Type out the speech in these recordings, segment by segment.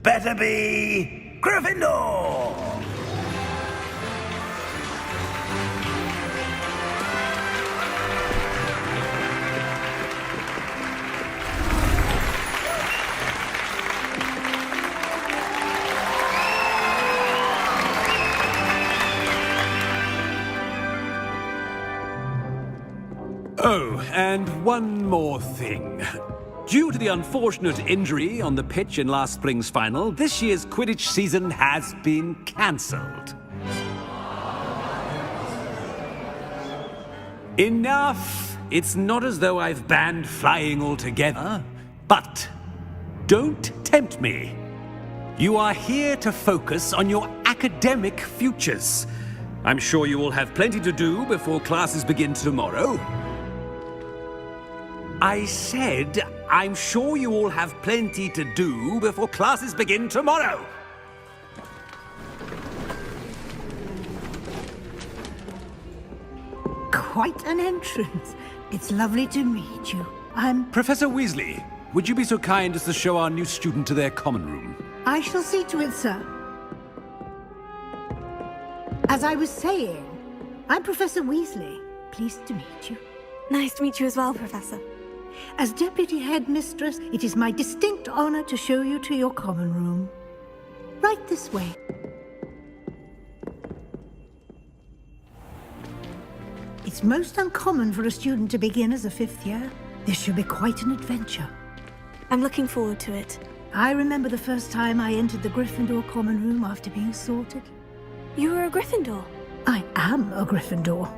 better be Gryffindor! Oh, and one more thing. Due to the unfortunate injury on the pitch in last spring's final, this year's Quidditch season has been cancelled. Enough! It's not as though I've banned flying altogether, but don't tempt me. You are here to focus on your academic futures. I'm sure you will have plenty to do before classes begin tomorrow. I said, I'm sure you all have plenty to do before classes begin tomorrow. Quite an entrance. It's lovely to meet you. Professor Weasley, would you be so kind as to show our new student to their common room? I shall see to it, sir. As I was saying, I'm Professor Weasley. Pleased to meet you. Nice to meet you as well, Professor. As Deputy Headmistress, it is my distinct honor to show you to your common room. Right this way. It's most uncommon for a student to begin as a fifth year. This should be quite an adventure. I'm looking forward to it. I remember the first time I entered the Gryffindor common room after being sorted. You were a Gryffindor? I am a Gryffindor.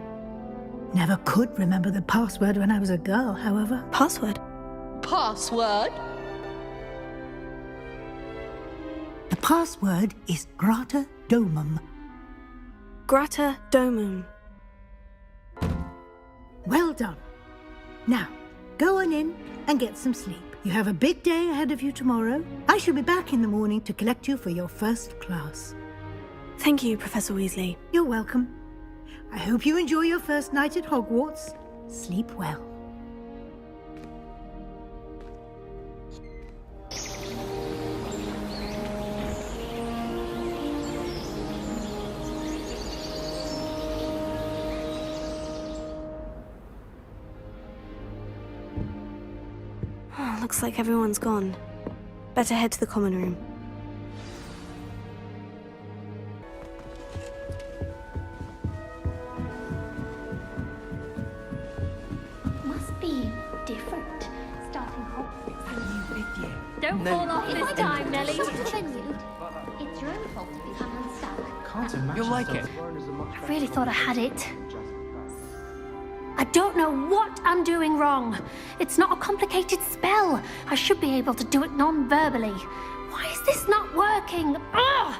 Never could remember the password when I was a girl, however. Password? Password? The password is Grata Domum. Grata Domum. Well done. Now, go on in and get some sleep. You have a big day ahead of you tomorrow. I shall be back in the morning to collect you for your first class. Thank you, Professor Weasley. You're welcome. I hope you enjoy your first night at Hogwarts. Sleep well. Looks like everyone's gone. Better head to the common room. Must be different. Starting Hogwarts. Don't fall off this time, Nelly. It's your own fault if you come unstuck. Can't imagine. You'll like it. I really thought I had it. I don't know what I'm doing wrong. It's not a complicated spell. I should be able to do it non-verbally. Why is this not working? Ugh!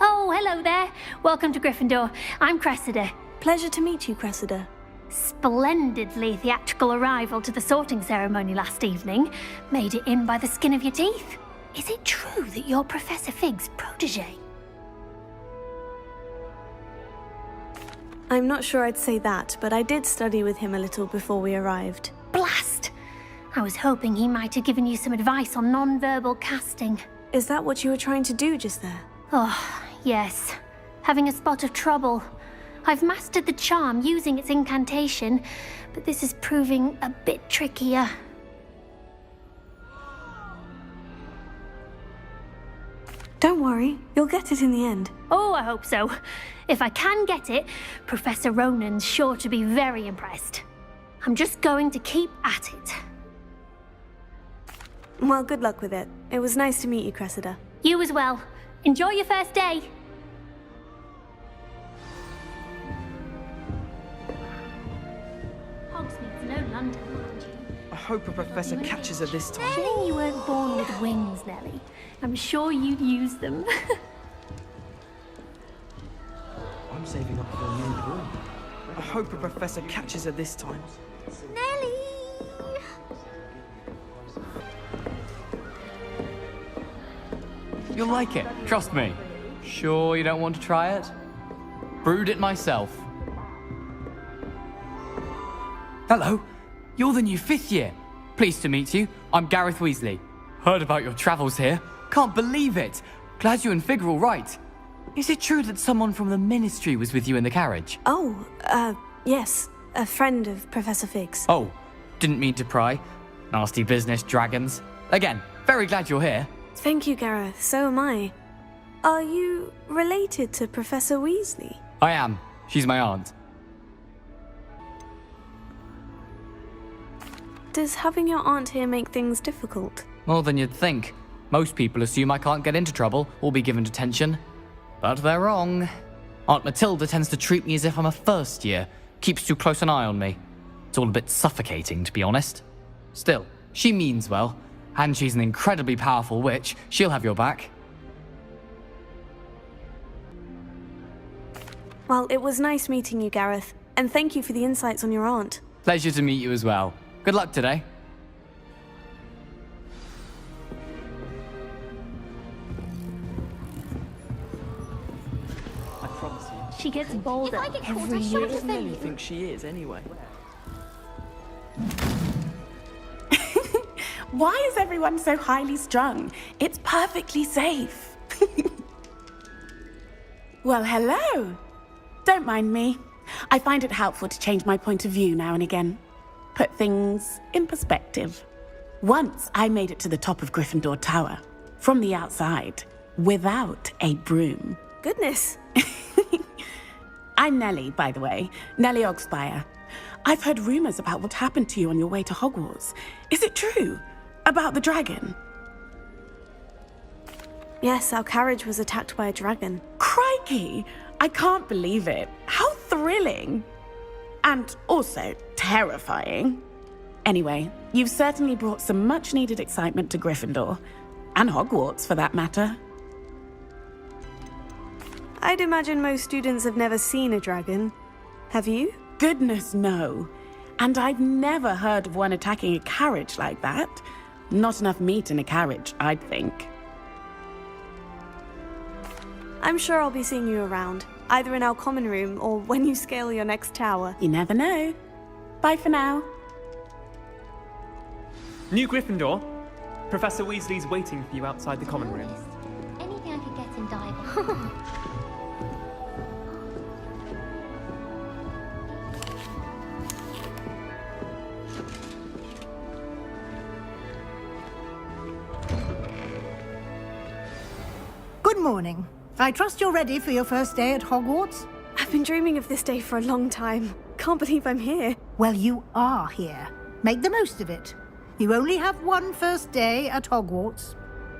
Oh, hello there. Welcome to Gryffindor. I'm Cressida. Pleasure to meet you, Cressida. Splendidly theatrical arrival to the sorting ceremony last evening. Made it in by the skin of your teeth. Is it true that you're Professor Fig's protege? I'm not sure I'd say that, but I did study with him a little before we arrived. Blast! I was hoping he might have given you some advice on non-verbal casting. Is that what you were trying to do just there? Oh, yes. Having a spot of trouble. I've mastered the charm using its incantation, but this is proving a bit trickier. Don't worry, you'll get it in the end. Oh, I hope so. If I can get it, Professor Ronan's sure to be very impressed. I'm just going to keep at it. Well, good luck with it. It was nice to meet you, Cressida. You as well. Enjoy your first day. Hogsmeade's no London, mind you. I hope a professor catches her this time. Shame you weren't born with wings, Nelly. I'm sure you'd use them. I'm saving up for a new room. I hope a professor catches her this time. Nelly! You'll like it, trust me. Sure you don't want to try it? Brewed it myself. Hello, you're the new 5th year. Pleased to meet you. I'm Gareth Weasley. Heard about your travels here. can't believe it. Glad you and Fig are all right. Is it true that someone from the Ministry was with you in the carriage? Oh, yes. A friend of Professor Fig's. Oh, didn't mean to pry. Nasty business, dragons. Again, very glad you're here. Thank you, Gareth. So am I. Are you related to Professor Weasley? I am. She's my aunt. Does having your aunt here make things difficult? More than you'd think. Most people assume I can't get into trouble or be given detention. But they're wrong. Aunt Matilda tends to treat me as if I'm a first year. Keeps too close an eye on me. It's all a bit suffocating, to be honest. Still, she means well. And she's an incredibly powerful witch. She'll have your back. Well, it was nice meeting you, Gareth. And thank you for the insights on your aunt. Pleasure to meet you as well. Good luck today. I promise you. She gets bolder If I get caught, every I year. shan't Doesn't offend Nelly you. think she is anyway? Why is everyone so highly strung? It's perfectly safe. Well, hello. Don't mind me. I find it helpful to change my point of view now and again. Put things in perspective. Once I made it to the top of Gryffindor Tower, from the outside, without a broom. Goodness. I'm Nellie, by the way. Nellie Ogspire. I've heard rumors about what happened to you on your way to Hogwarts. Is it true? About the dragon? Yes, our carriage was attacked by a dragon. Crikey! I can't believe it. How thrilling! And also terrifying. Anyway, you've certainly brought some much-needed excitement to Gryffindor. And Hogwarts, for that matter. I'd imagine most students have never seen a dragon. Have you? Goodness, no. And I've never heard of one attacking a carriage like that. Not enough meat in a carriage, I'd think. I'm sure I'll be seeing you around, either in our common room or when you scale your next tower. You never know. Bye for now. New Gryffindor. Professor Weasley's waiting for you outside the common room. Anything I could get him diving. Good morning. I trust you're ready for your first day at Hogwarts? I've been dreaming of this day for a long time. Can't believe I'm here. Well, you are here. Make the most of it. You only have one first day at Hogwarts.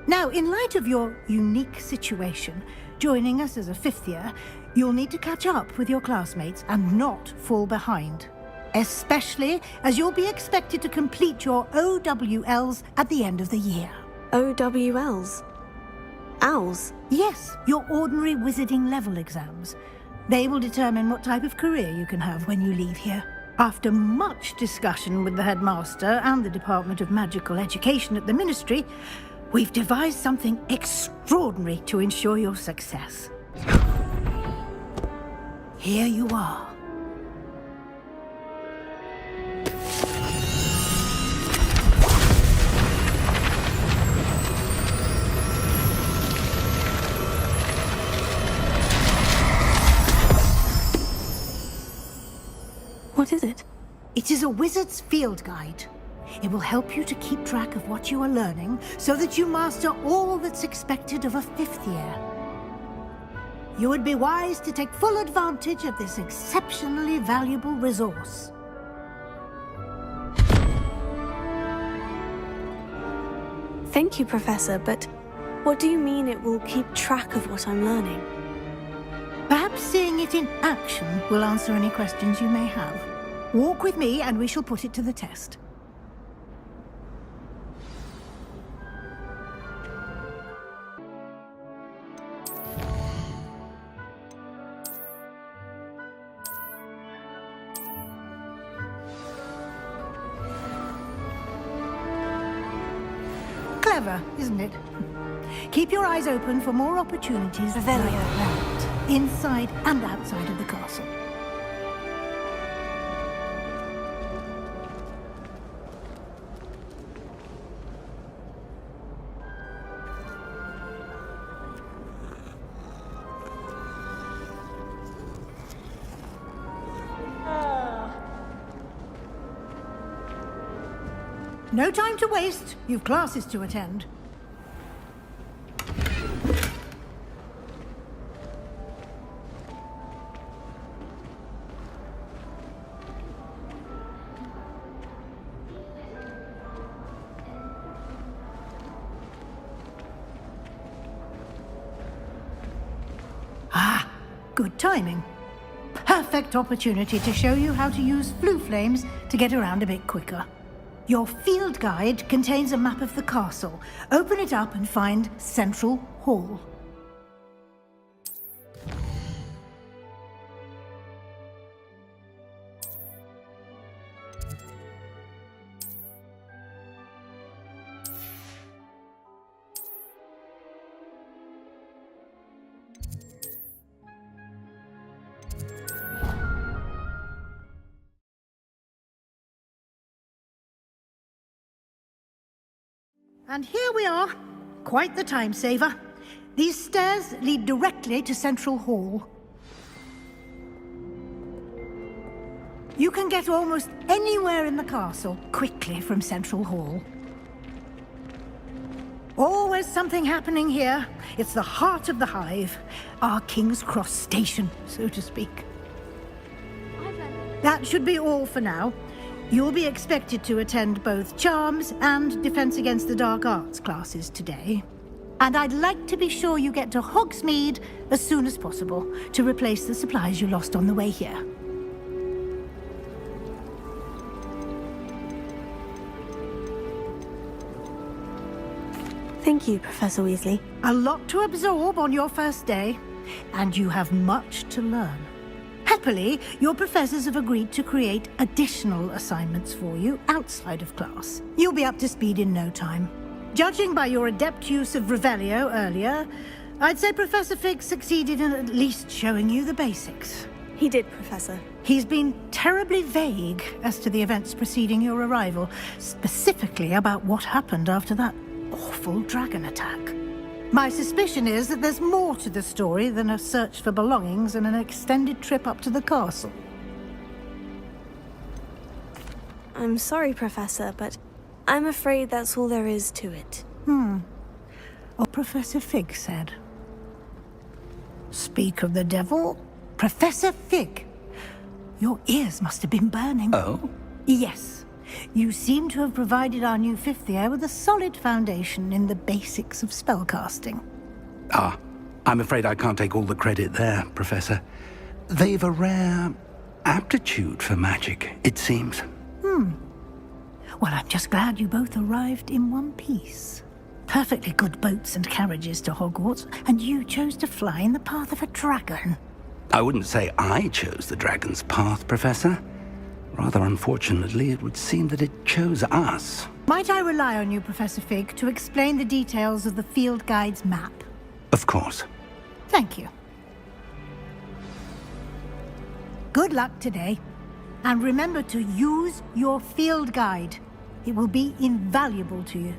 Now, in light of your unique situation, joining us as a fifth year, you'll need to catch up with your classmates and not fall behind. Especially as you'll be expected to complete your OWLs at the end of the year. OWLs? Owls? Yes, your ordinary wizarding level exams. They will determine what type of career you can have when you leave here. After much discussion with the headmaster and the Department of Magical Education at the Ministry, we've devised something extraordinary to ensure your success. Here you are. What is it? It is a wizard's field guide. It will help you to keep track of what you are learning so that you master all that's expected of a fifth year. You would be wise to take full advantage of this exceptionally valuable resource. Thank you, Professor, but what do you mean it will keep track of what I'm learning? Perhaps seeing it in action will answer any questions you may have. Walk with me and we shall put it to the test. Clever, isn't it? Keep your eyes open for more opportunities like that, inside and outside of the castle. no time to waste. You've classes to attend. Ah, good timing. Perfect opportunity to show you how to use flue flames to get around a bit quicker. Your field guide contains a map of the castle. Open it up and find Central Hall. And here we are. Quite the time saver. These stairs lead directly to Central Hall. You can get almost anywhere in the castle quickly from Central Hall. Always something happening here. It's the heart of the hive. Our King's Cross station, so to speak. That should be all for now. You'll be expected to attend both Charms and Defense Against the Dark Arts classes today. And I'd like to be sure you get to Hogsmeade as soon as possible to replace the supplies you lost on the way here. Thank you, Professor Weasley. A lot to absorb on your first day, and you have much to learn. Happily, your professors have agreed to create additional assignments for you outside of class. You'll be up to speed in no time. Judging by your adept use of Revelio earlier, I'd say Professor Fig succeeded in at least showing you the basics. He did, Professor. He's been terribly vague as to the events preceding your arrival, specifically about what happened after that awful dragon attack. My suspicion is that there's more to the story than a search for belongings and an extended trip up to the castle. I'm sorry, Professor, but I'm afraid that's all there is to it. What Professor Fig said. Speak of the devil, Professor Fig. Your ears must have been burning. Oh? Yes. You seem to have provided our new fifth year with a solid foundation in the basics of spellcasting. Ah, I'm afraid I can't take all the credit there, Professor. They've a rare aptitude for magic, it seems. Well, I'm just glad you both arrived in one piece. Perfectly good boats and carriages to Hogwarts, and you chose to fly in the path of a dragon. I wouldn't say I chose the dragon's path, Professor. Rather unfortunately, it would seem that it chose us. Might I rely on you, Professor Fig, to explain the details of the field guide's map? Of course. Thank you. Good luck today. And remember to use your field guide. It will be invaluable to you.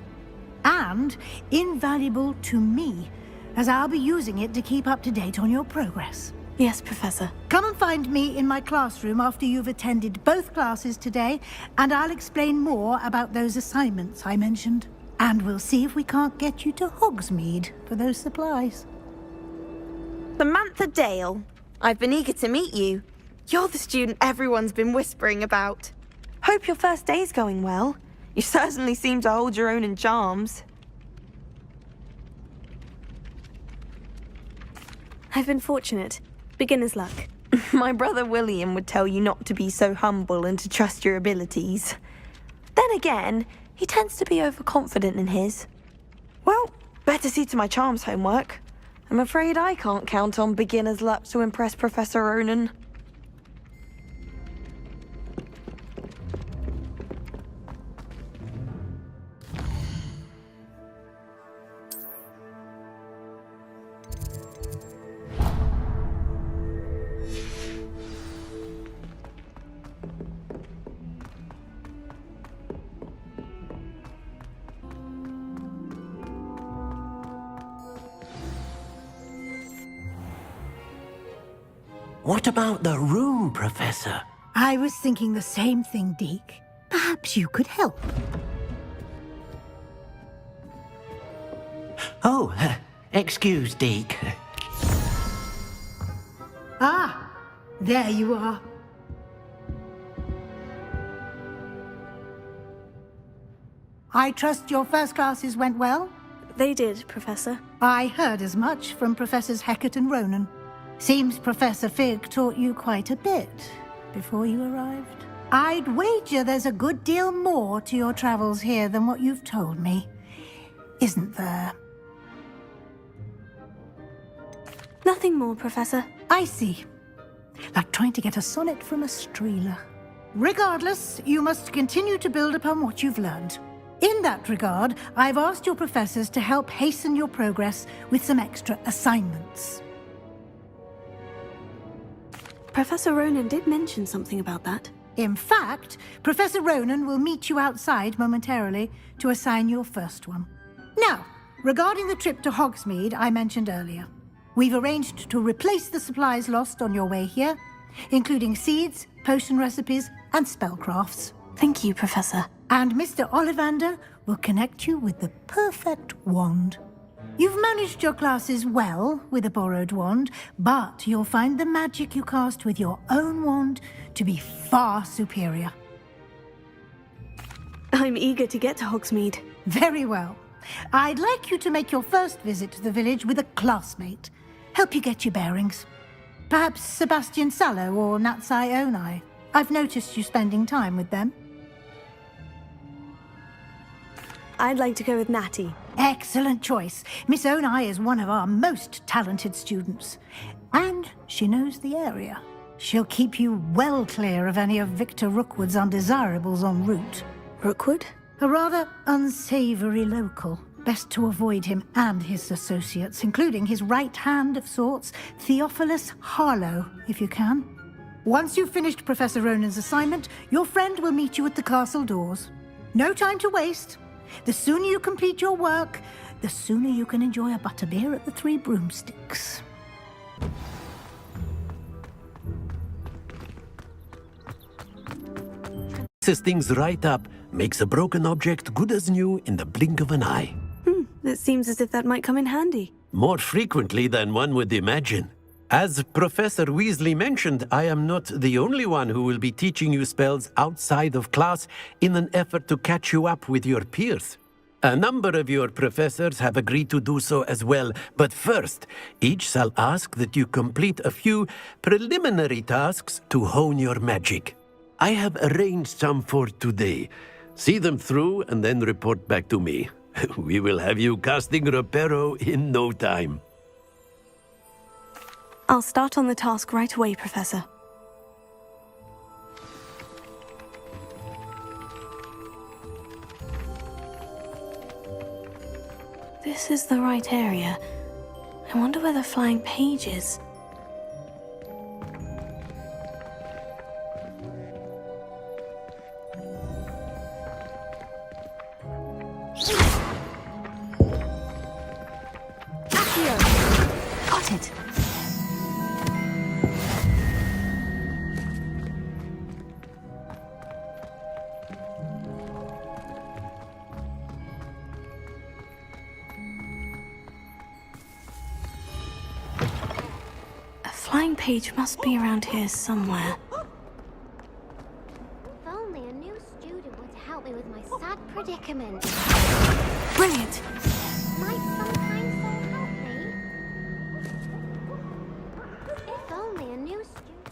And invaluable to me, as I'll be using it to keep up to date on your progress. Yes, Professor. Come and find me in my classroom after you've attended both classes today, and I'll explain more about those assignments I mentioned. And we'll see if we can't get you to Hogsmeade for those supplies. Samantha Dale, I've been eager to meet you. You're the student everyone's been whispering about. Hope your first day's going well. You certainly seem to hold your own in charms. I've been fortunate. Beginner's luck. My brother William would tell you not to be so humble and to trust your abilities. Then again, he tends to be overconfident in his. Well, better see to my charms homework. I'm afraid I can't count on beginner's luck to impress Professor Ronan. What about the room, Professor? I was thinking the same thing, Deke. Perhaps you could help. Oh, excuse, Deke. Ah, there you are. I trust your first classes went well? They did, Professor. I heard as much from Professors Hecat and Ronan. Seems Professor Fig taught you quite a bit before you arrived. I'd wager there's a good deal more to your travels here than what you've told me. Isn't there? Nothing more, Professor. I see. Like trying to get a sonnet from a streeler. Regardless, you must continue to build upon what you've learned. In that regard, I've asked your professors to help hasten your progress with some extra assignments. Professor Ronan did mention something about that. In fact, Professor Ronan will meet you outside momentarily to assign your first one. Now, regarding the trip to Hogsmeade I mentioned earlier, we've arranged to replace the supplies lost on your way here, including seeds, potion recipes, and spellcrafts. Thank you, Professor. And Mr. Ollivander will connect you with the perfect wand. You've managed your classes well with a borrowed wand, but you'll find the magic you cast with your own wand to be far superior. I'm eager to get to Hogsmeade. Very well. I'd like you to make your first visit to the village with a classmate. Help you get your bearings. Perhaps Sebastian Sallow or Natsai Onai. I've noticed you spending time with them. I'd like to go with Natty. Excellent choice. Miss Onai is one of our most talented students. And she knows the area. She'll keep you well clear of any of Victor Rookwood's undesirables en route. Rookwood? A rather unsavory local. Best to avoid him and his associates, including his right hand of sorts, Theophilus Harlow, if you can. Once you've finished Professor Ronan's assignment, your friend will meet you at the castle doors. No time to waste. The sooner you complete your work, the sooner you can enjoy a butterbeer at the Three Broomsticks. Fixes things right up, makes a broken object good as new in the blink of an eye. It seems as if that might come in handy. More frequently than one would imagine. As Professor Weasley mentioned, I am not the only one who will be teaching you spells outside of class in an effort to catch you up with your peers. A number of your professors have agreed to do so as well, but first, each shall ask that you complete a few preliminary tasks to hone your magic. I have arranged some for today. See them through and then report back to me. We will have you casting Reparo in no time. I'll start on the task right away, Professor. This is the right area. I wonder where the flying page is. Got it. A flying page must be around here somewhere. If only a new student would help me with my sad predicament. Brilliant. Might some kind soul help me? If only a new student.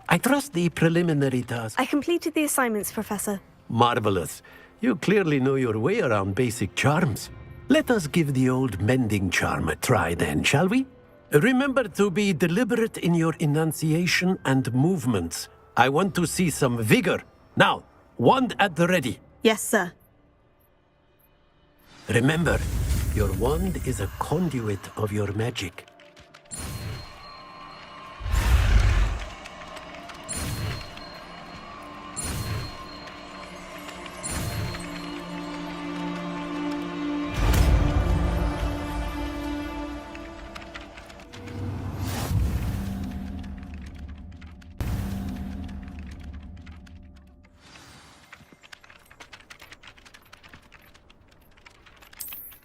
I trust the preliminary task. I completed the assignments, Professor. Marvelous. You clearly know your way around basic charms. Let us give the old mending charm a try then, shall we? Remember to be deliberate in your enunciation and movements. I want to see some vigor. Now, wand at the ready. Yes, sir. Remember, your wand is a conduit of your magic.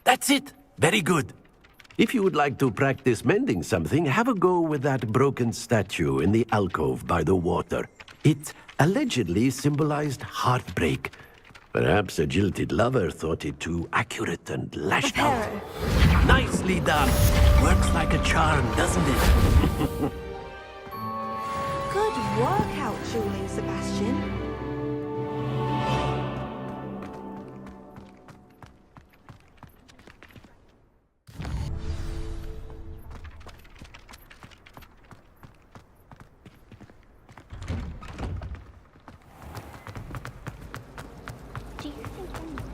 That's it. Very good. If you would like to practice mending something, have a go with that broken statue in the alcove by the water. It allegedly symbolized heartbreak. Perhaps a jilted lover thought it too accurate and lashed out. Nicely done. Works like a charm, doesn't it? Good workout, Julie, Sebastian. Do you think anyone...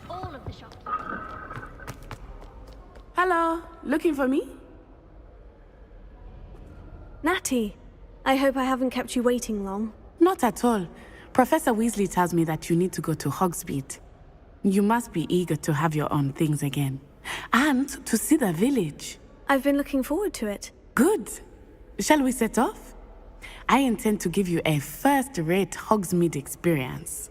All of the shopkeepers. Hello, looking for me? Natty, I hope I haven't kept you waiting long. Not at all. Professor Weasley tells me that you need to go to Hogsmeade. You must be eager to have your own things again. And to see the village. I've been looking forward to it. Good. Shall we set off? I intend to give you a first-rate Hogsmeade experience.